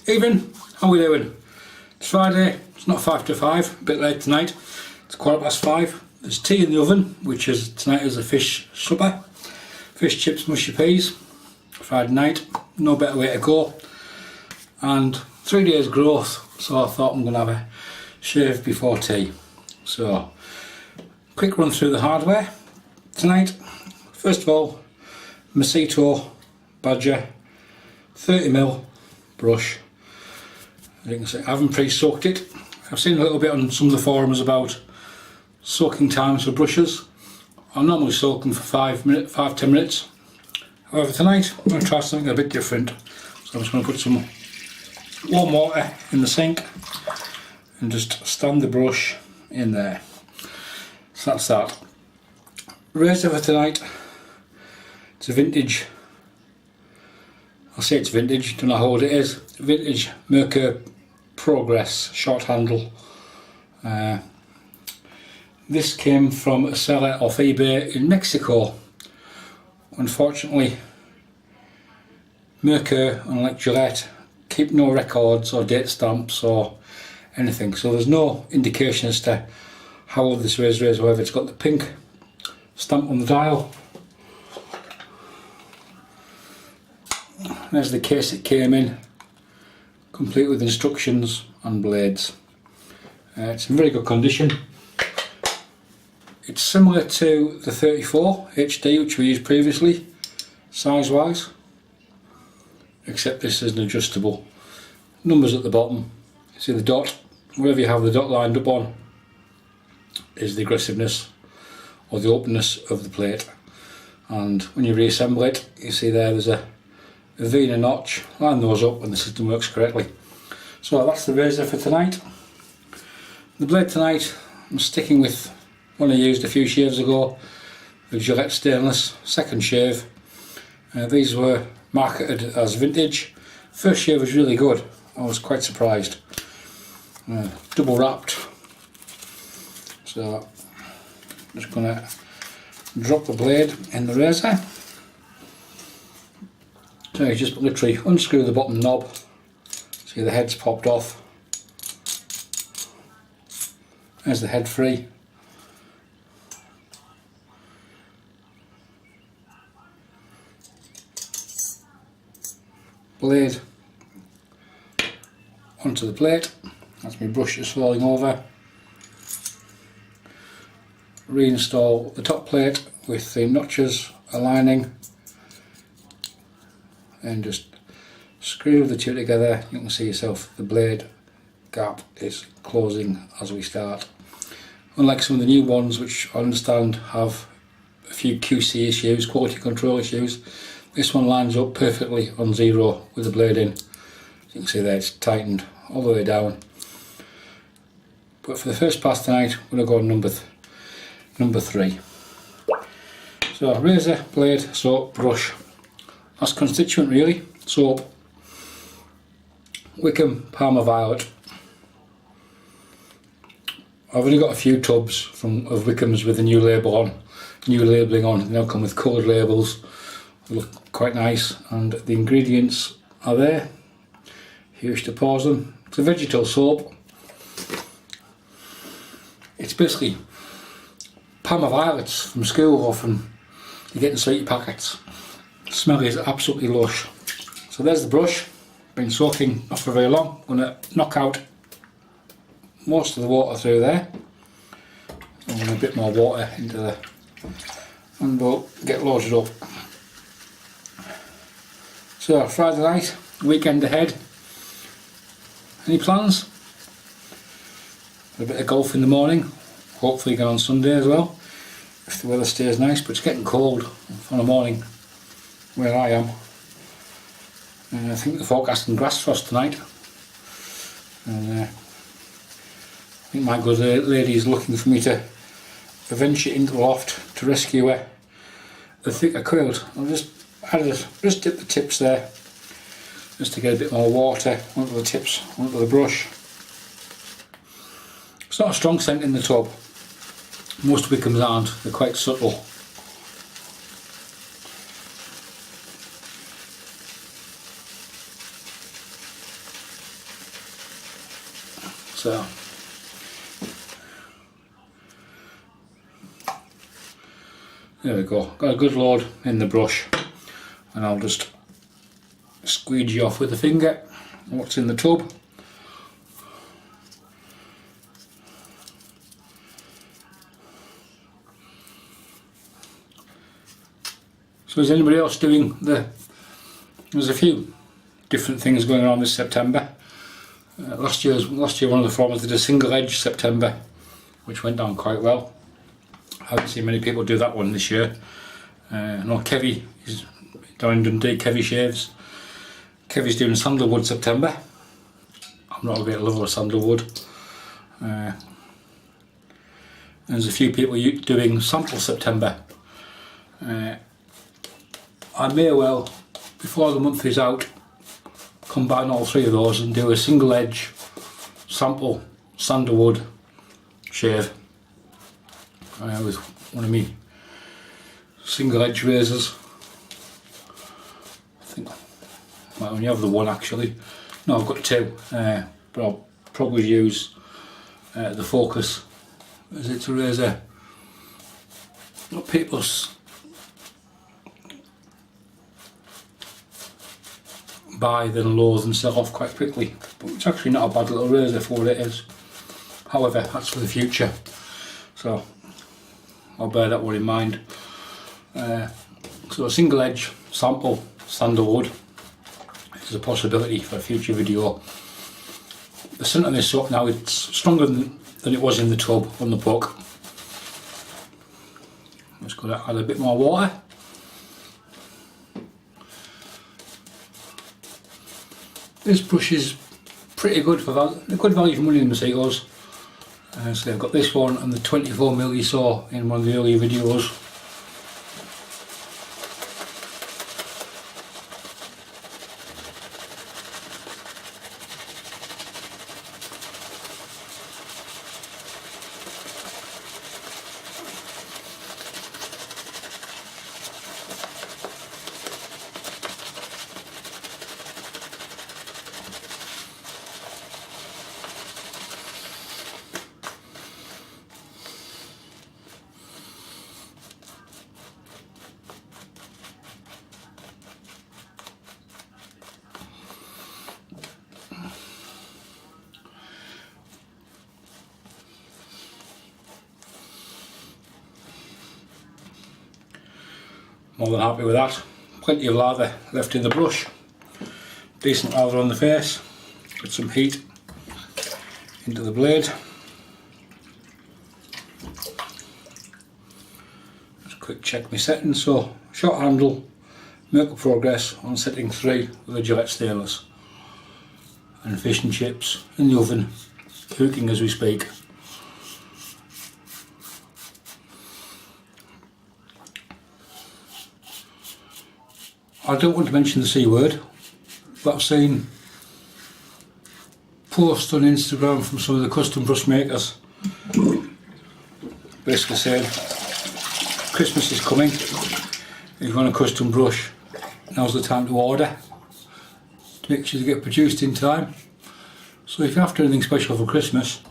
Evening, how are we doing? It's Friday, it's not 5 to 5, a bit late tonight. It's 5:15. There's tea in the oven, which is tonight is a fish supper. Fish, chips, mushy peas. Friday night, no better way to go. And 3 days growth, so I thought I'm going to have a shave before tea. So, quick run through the hardware tonight. First of all, Mosquito Badger 30mm brush. As you can see, I haven't pre-soaked it. I've seen a little bit on some of the forums about soaking times for brushes. I normally soak them for 5-10 minutes. However, tonight I'm going to try something a bit different. So I'm just going to put some warm water in the sink and just stand the brush in there. So that's that. Razor for tonight. It's a vintage. I'll say it's vintage, don't know how old it is. Vintage Merkur Progress short handle. This came from a seller off eBay in Mexico. Unfortunately, Merkur, unlike Gillette, keep no records or date stamps or anything, so there's no indication as to how old this razor is. However, it's got the pink stamp on the dial. There's the case it came in, complete with instructions and blades. It's in very good condition. It's similar to the 34 HD which we used previously, size wise, except this is an adjustable. Numbers at the bottom, you see the dot, wherever you have the dot lined up on is the aggressiveness or the openness of the plate, and when you reassemble it you see there's a V and a notch. Line those up and the system works correctly. So that's the razor for tonight. The blade tonight, I'm sticking with one I used a few shaves ago, the Gillette stainless, second shave. These were marketed as vintage. First shave was really good, I was quite surprised. Double wrapped. So I'm just going to drop the blade in the razor. So you just literally unscrew the bottom knob, see the head's popped off. There's the head free. Blade onto the plate, that's my brush just falling over. Reinstall the top plate with the notches aligning and just screw the two together. You can see yourself the blade gap is closing as we start. Unlike some of the new ones which I understand have a few QC issues, quality control issues, this one lines up perfectly on zero with the blade in. As you can see there, it's tightened all the way down. But for the first pass tonight, we're going to go on number 3. So razor, blade, soap, brush. That's constituent really. Soap, Wickham Parma Violet. I've only got a few tubs of Wickham's with the new labelling on. They now come with coloured labels. They look quite nice, and the ingredients are there. Here's to pause them. It's a vegetal soap. It's basically Parma Violets from school or from you get in sweetie packets. The smell is absolutely lush. So there's the brush. Been soaking not for very long. I'm going to knock out most of the water through there. And a bit more water into the, and we'll get loaded up. So Friday night, weekend ahead. Any plans? A bit of golf in the morning. Hopefully again on Sunday as well, if the weather stays nice. But it's getting cold on a morning where I am. I think they're forecasting grass frost tonight. And I think my good lady is looking for me to venture into the loft to rescue her. The thicker quilt. I'll just dip the tips there, just to get a bit more water onto the tips, onto the brush. It's not a strong scent in the tub. Most Wickhams aren't, they're quite subtle. So there we go, got a good load in the brush, and I'll just squeegee off with the finger what's in the tub. So is anybody else doing there's a few different things going on this September. Last year one of the farmers did a single edge September, which went down quite well. I haven't seen many people do that one this year. I know Kevy is down in Dundee, Kevy Shaves. Kevy's doing sandalwood September. I'm not a great lover of sandalwood. There's a few people doing sample September. I may well, before the month is out, combine all three of those and do a single edge sample sandalwood shave with one of my single edge razors. I think I might only have the one actually. No, I've got two, but I'll probably use the Focus as it's a razor. What people buy then loathe and sell off quite quickly, but it's actually not a bad little razor for what it is. However, that's for the future, so I'll bear that one in mind. So a single edge sample sandalwood is a possibility for a future video. The scent on this soap now, it's stronger than it was in the tub on the puck. Just got to add a bit more water. This brush is pretty good for a good value for money in mosquitoes. So I've got this one and the 24mm you saw in one of the earlier videos. More than happy with that. Plenty of lather left in the brush. Decent lather on the face. Put some heat into the blade. Just quick check my settings. So short handle, Merkur progress on setting 3 with a Gillette stainless. And fish and chips in the oven, cooking as we speak. I don't want to mention the C word, but I've seen posts on Instagram from some of the custom brush makers basically saying Christmas is coming, if you want a custom brush, now's the time to order to make sure they get produced in time. So if you're after anything special for Christmas,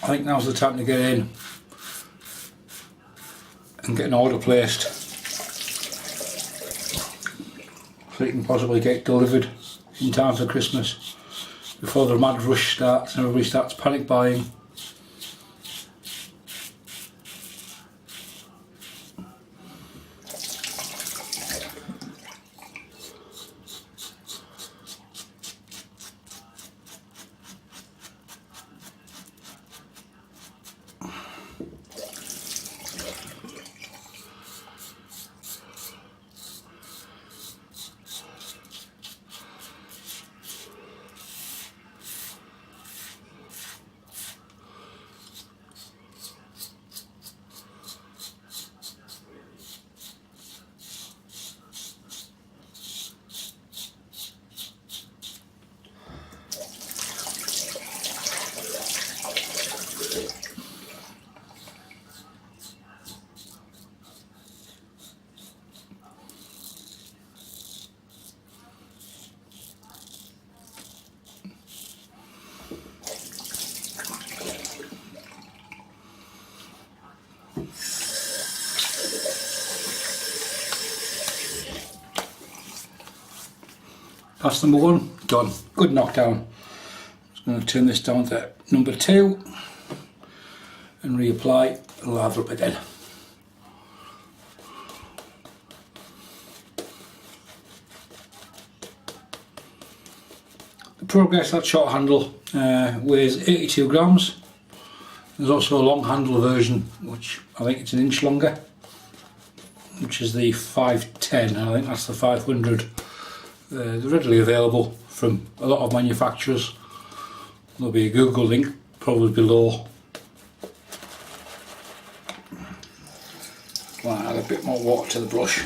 I think now's the time to get in and get an order placed so you can possibly get delivered in time for Christmas before the mad rush starts and everybody starts panic buying. Pass number 1, done. Good knockdown. Just going to turn this down to number 2 and reapply and lather up again. The Progress, that short handle, weighs 82 grams. There's also a long handle version, which I think it's an inch longer, which is the 510, and I think that's the 500. They're readily available from a lot of manufacturers. There'll be a Google link probably below. I'll add a bit more water to the brush.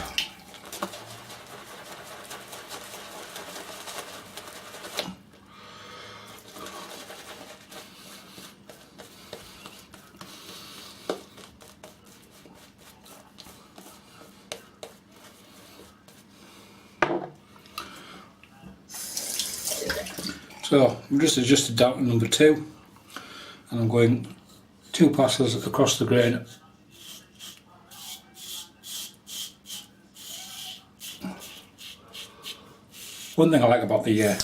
So I'm just adjusted down to number 2, and I'm going 2 passes across the grain. One thing I like about the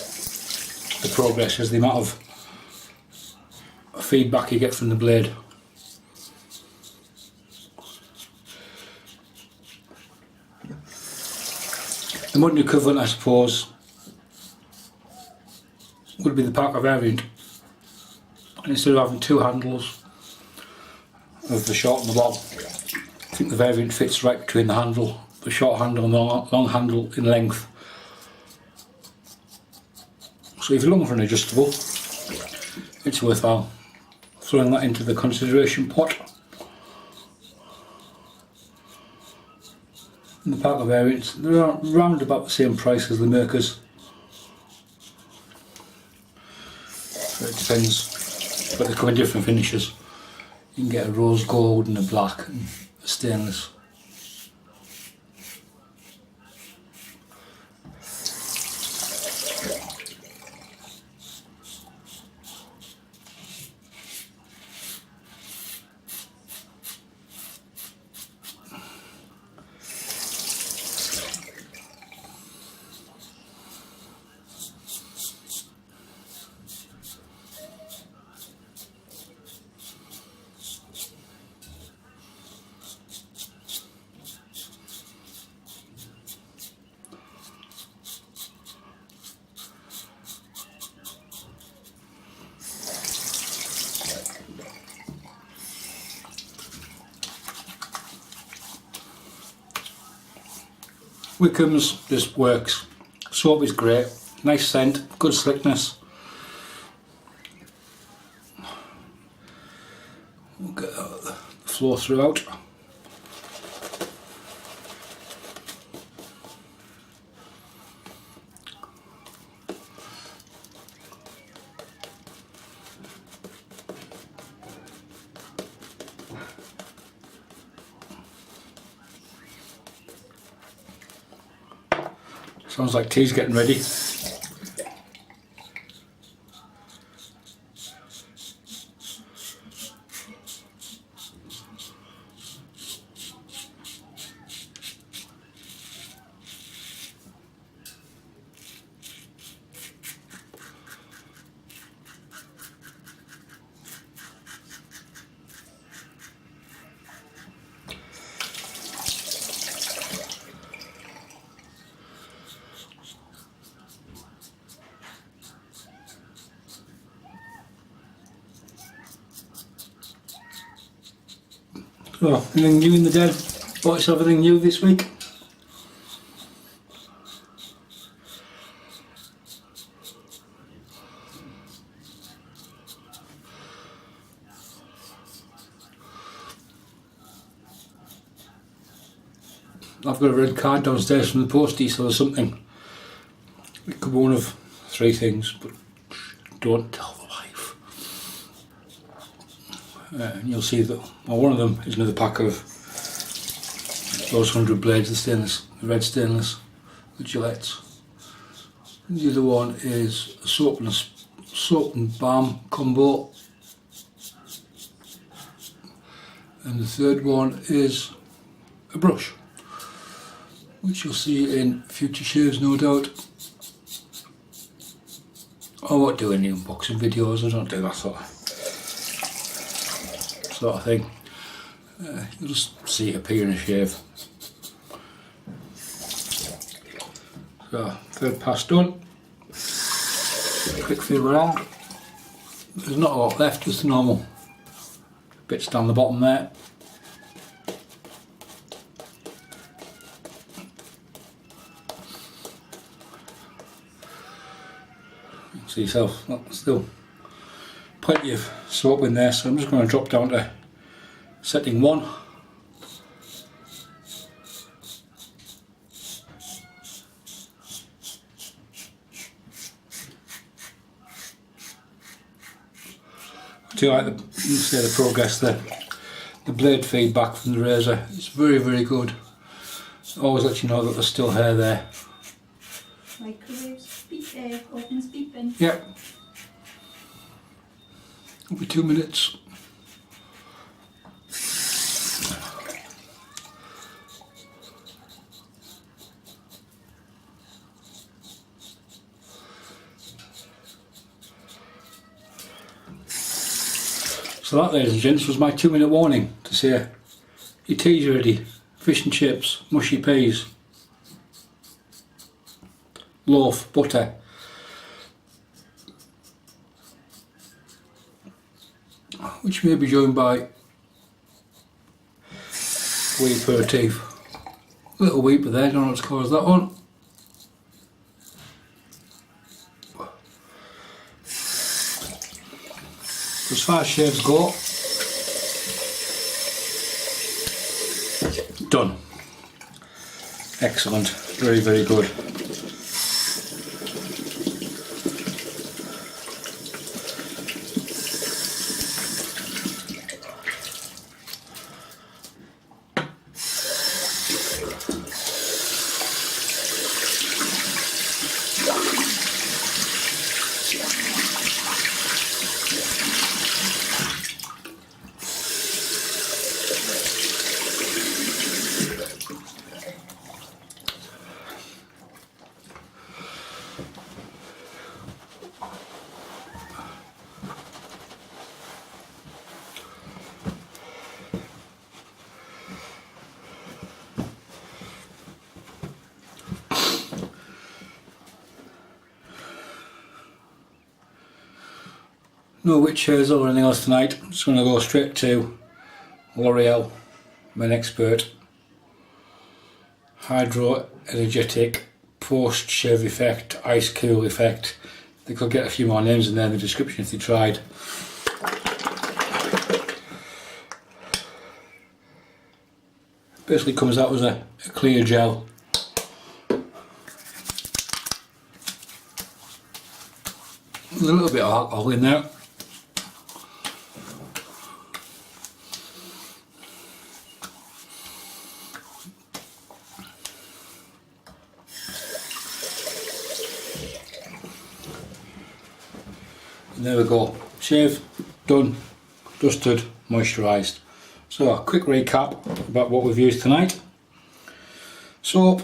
Progress is the amount of feedback you get from the blade. The modern equivalent, I suppose, would be the Parma variant. And instead of having 2 handles of the short and the long, I think the variant fits right between the handle, the short handle and the long handle in length. So if you're looking for an adjustable, it's worthwhile throwing that into the consideration pot. And the Parma variants, they're around about the same price as the Merkurs. It depends, but they come in different finishes. You can get a rose gold and a black and a stainless. Wickham's just works. Soap is great, nice scent, good slickness. We'll get the flow throughout. Sounds like tea's getting ready. So, anything new in the den? Bought yourself anything new this week? I've got a red card downstairs from the postie, so there's something. It could be one of 3 things, but don't tell the wife. And you'll see that, well, one of them is another pack of those 100 blades, the red stainless, the Gillettes. And the other one is a soap and balm combo. And the third one is a brush, which you'll see in future shaves, no doubt. I won't do any unboxing videos, I don't do that sort of thing. You'll just see it appear in a shave. So, third pass done. Quick feel around. There's not a lot left, just the normal bits down the bottom there. See yourself, still plenty of soap in there, so I'm just going to drop down to setting 1. I do like the progress there. The blade feedback from the razor, it's very, very good. It always lets you know that there's still hair there. Microwaves opens beeping. Yep. It'll be 2 minutes. So that, ladies and gents, was my 2-minute warning to say your tea's ready. Fish and chips, mushy peas, loaf, butter. Which may be joined by wee aperitif. Little wheat, but there, don't know what to call that one. As far as shaves go, done. Excellent, very, very good. No witch hairs or anything else tonight. I'm just going to go straight to L'Oreal Men Expert Hydro Energetic Post Shave Effect Ice Cool Effect. They could get a few more names in there in the description if they tried. Basically comes out as a clear gel. There's a little bit of alcohol in there. And there we go. Shave, done, dusted, moisturised. So a quick recap about what we've used tonight. Soap,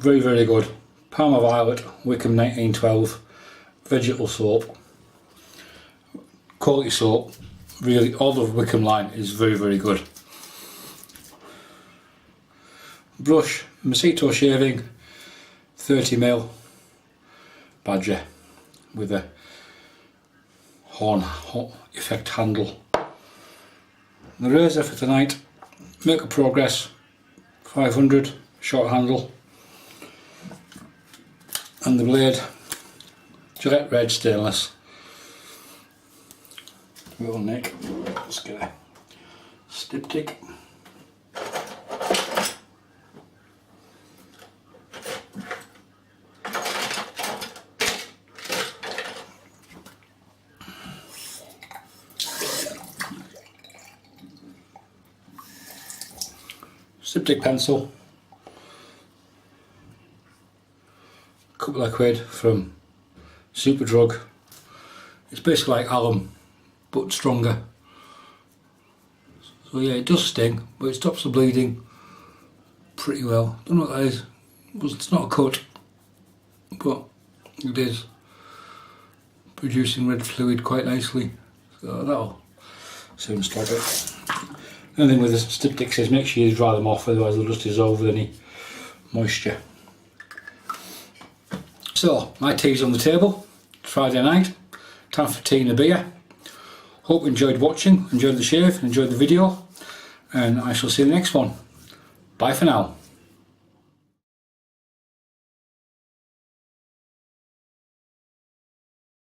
very, very good. Parma Violet, Wickham 1912. Vegetal soap, quality soap, really all of Wickham line is very, very good. Brush, Mosquito shaving, 30mm Badger with a horn effect handle. The razor for tonight, Merkur Progress 500 short handle, and the blade Gillette Red Stainless. Little nick. Let's get a styptic. Styptic pencil. A couple of quid from Superdrug. It's basically like alum but stronger. So yeah, it does sting, but it stops the bleeding pretty well. Don't know what that is. It's not a cut, but it is producing red fluid quite nicely. So that'll soon stop it. The only thing with the styptics is make sure you dry them off, otherwise they'll just dissolve with any moisture. So my tea's on the table. It's Friday night. Time for tea and a beer. Hope you enjoyed watching, enjoyed the shave, enjoyed the video, and I shall see you in the next one. Bye for now.